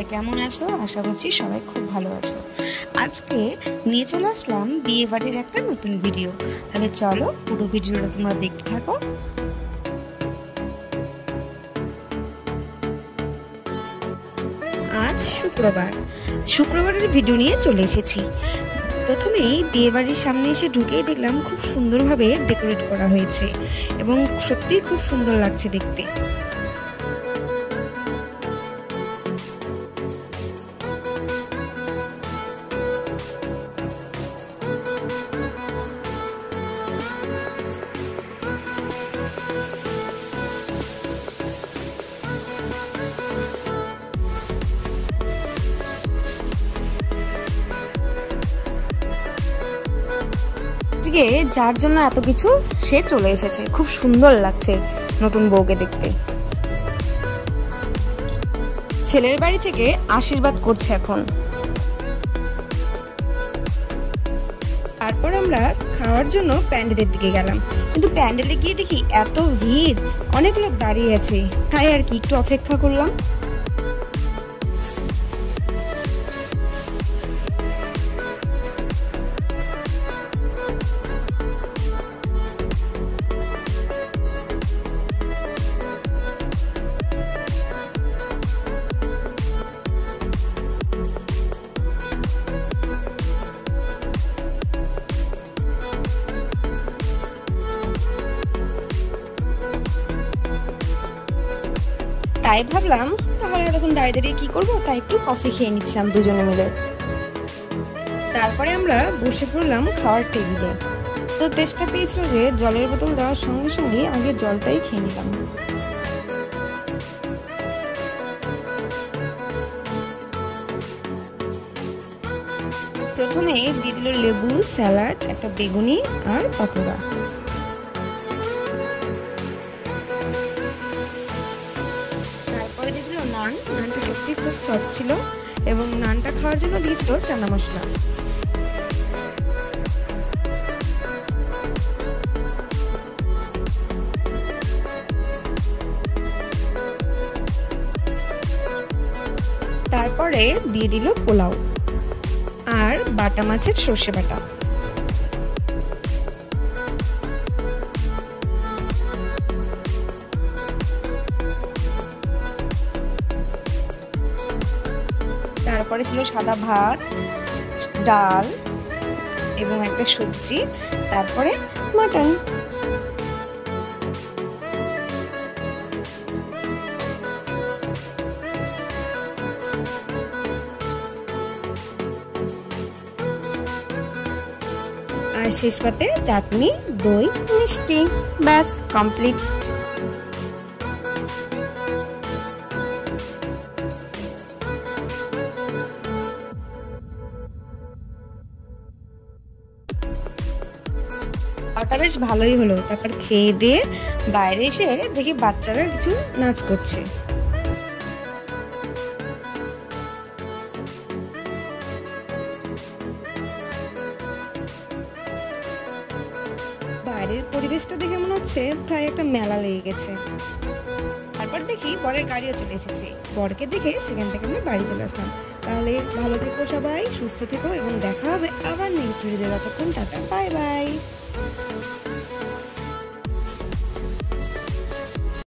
সবাই কেমন আছো? আশা করছি সবাই খুব ভালো আছো। আজকে নিয়ে চলে আসলাম বিয়ে বাড়ির একটা নতুন ভিডিও। তাহলে চলো পুরো ভিডিওটা তোমরা দেখতে থাকো। আজ শুক্রবারের ভিডিও নিয়ে চলে এসেছি। প্রথমেই বিয়ে বাড়ির সামনে এসে ঢুকেই দেখলাম খুব সুন্দরভাবে ডেকোরেট করা হয়েছে এবং সত্যিই খুব সুন্দর লাগছে দেখতে। আজকে যার জন্য এত কিছু সে চলে এসেছে, খুব সুন্দর লাগছে নতুন বউকে দেখতে। ছেলের বাড়ি থেকে আশীর্বাদ করছে এখন। তারপর আমরা খাওয়ার জন্য প্যান্ডেলের দিকে গেলাম, কিন্তু প্যান্ডেলে গিয়ে দেখি এত ভিড়, অনেক লোক দাঁড়িয়ে আছে, তাই আর কি একটু অপেক্ষা করলাম। তাই ভাবলাম তাহলে এতক্ষণ দাঁড়িয়ে দাঁড়িয়ে কি করবো, তাই একটু কফি খেয়ে নিচ্ছিলাম দুজনে মিলে। তারপরে আমরা বসে পড়লাম খাওয়ার টেবিলে। তো চেষ্টা পেয়েছিল যে জলের বোতল দেওয়ার সঙ্গে সঙ্গে আগে জলটাই খেয়ে নিলাম। প্রথমে দিয়ে দিল লেবু, স্যালাড, একটা বেগুনি আর পাকোড়া। তারপরে দিয়ে দিল নানটা সত্যি খুব সফট ছিল এবং নানটা খাওয়ার জন্য দিয়েছিল চানা মশলা। তারপরে দিয়ে দিল পোলাও আর বাটা মাছের সর্ষে বাটা। তারপরে ছিল সাদা ভাত, ডাল এবং একটা সবজি, তারপরে মাটন। আর শেষ পাতে চাটনি, দই, মিষ্টি, ব্যাস কমপ্লিট। ওটা বেশ ভালোই হলো। তারপর খেয়ে দিয়ে বাইরে এসে দেখি বাচ্চারা কিছু নাচ করছে। বাইরের পরিবেশটা দেখে মনে হচ্ছে প্রায় একটা মেলা লেগে গেছে। তারপর দেখি বরের গাড়িও চলে এসেছে। বরকে দেখে সেখান থেকে আমরা বাড়ি চলে আসলাম। তাহলে ভালো থেকো সবাই, সুস্থ থেকো এবং দেখা হবে আবার নেক্সট ভিডিওতে। ততক্ষণ টাটা, বাই বাই।